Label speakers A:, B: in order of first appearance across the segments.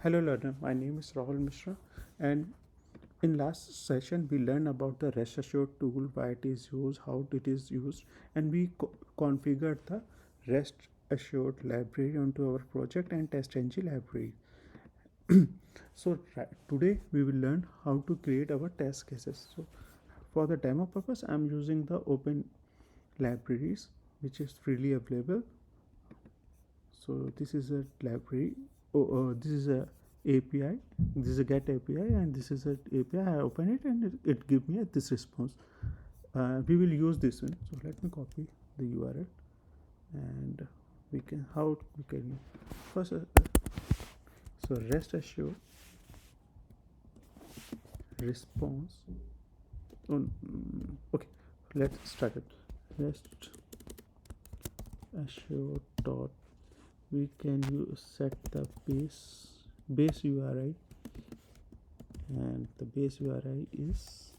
A: Hello learner, my name is Rahul Mishra, and in last session we learned about the rest assured tool, why it is used, how it is used, and we configured the rest assured library onto our project and testng library. So today we will learn how to create our test cases. So for the demo purpose I am using the open libraries which is freely available. So this is a library. This is a API. This is a get API, and this is a API. I open it, and it give me this response. We will use this one. So let me copy the URL, and we can how we can first. So rest assured response. Oh, okay, let's start it. Rest assured dot. We can use set the base URI, and the base URI is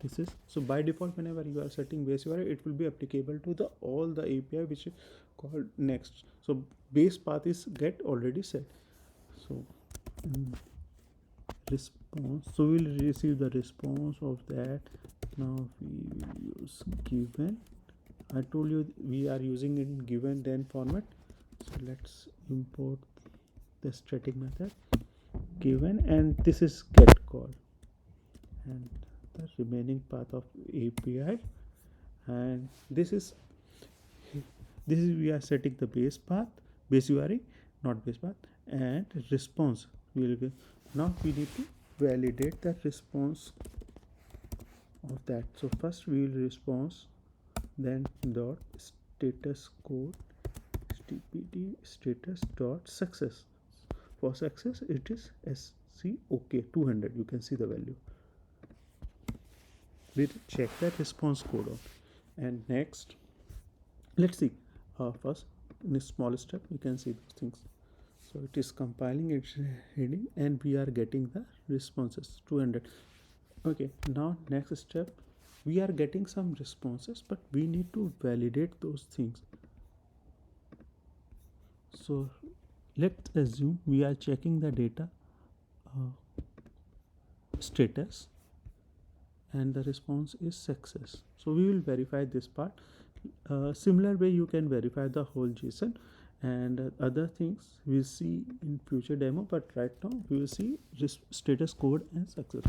A: this is. So by default whenever you are setting base URI, it will be applicable to the all the API which is called next. So base path is get already set. So response, so we will receive the response of that. Now we will use given. I told you we are using in given then format. So let's import the static method given, and this is get call, and the remaining path of API, and this is we are setting the base path, base URI, not base path, and response will be. Now we need to validate the response of that. So first we will response, then dot status code stpd status dot success. For success it is SCOK 200. You can see the value. We check that response code out, and next let's see. First in a small step we can see those things. So it is compiling, it's reading, and we are getting the responses 200. Okay, now next step, we are getting some responses, but we need to validate those things. So let's assume we are checking the data status, and the response is success. So we will verify this part. Similar way you can verify the whole JSON, and other things we'll see in future demo, but right now we will see status code and success.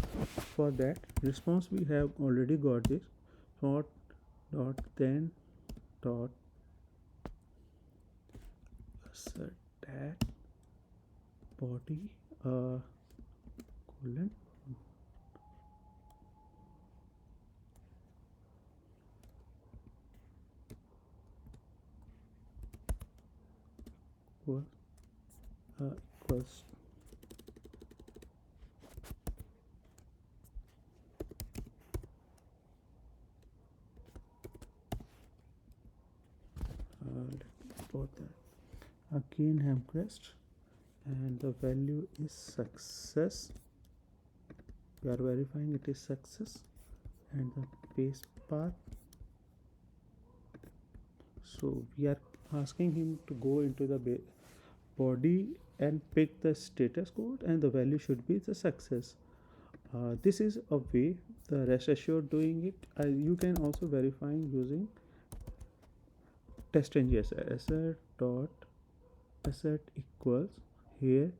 A: For that response we have already got this dot then dot assert tag body colon equals let me put that again hamcrest, and the value is success. We are verifying it is success, and the base path. So we are asking him to go into the body and pick the status code, and the value should be the success. This is a way the rest assured doing it. You can also verify using test ng assert dot assert equals here.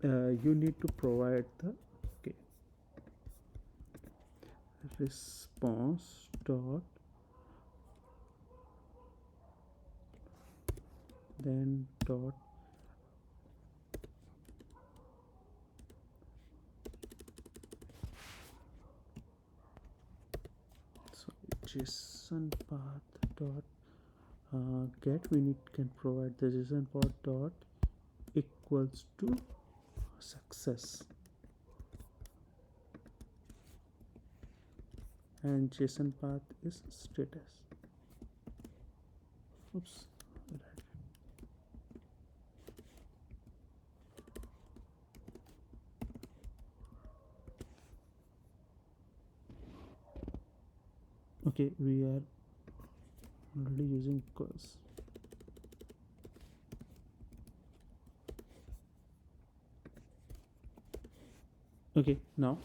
A: You need to provide the okay, response dot then dot so JSON path dot get. We need can provide the JSON path dot equals to success, and JSON path is status. Oops. Okay, we are already using cause. Okay, now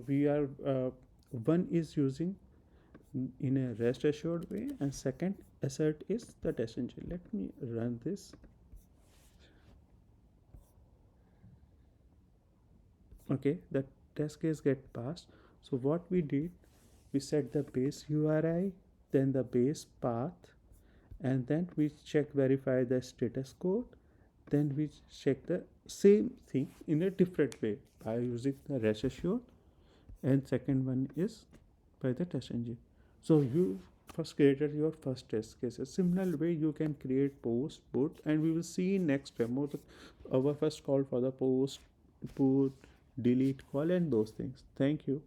A: we are one is using in a rest assured way, and second assert is the test engine. Let me run this. Okay, the test case get passed. So what we did, we set the base URI, then the base path, and then we check verify the status code, then we check the same thing in a different way by using the rest assured, and second one is by the test engine. So you first created your first test cases. Similar way you can create post, put, and we will see in next demo our first call for the post, put, delete, call, and those things. Thank you.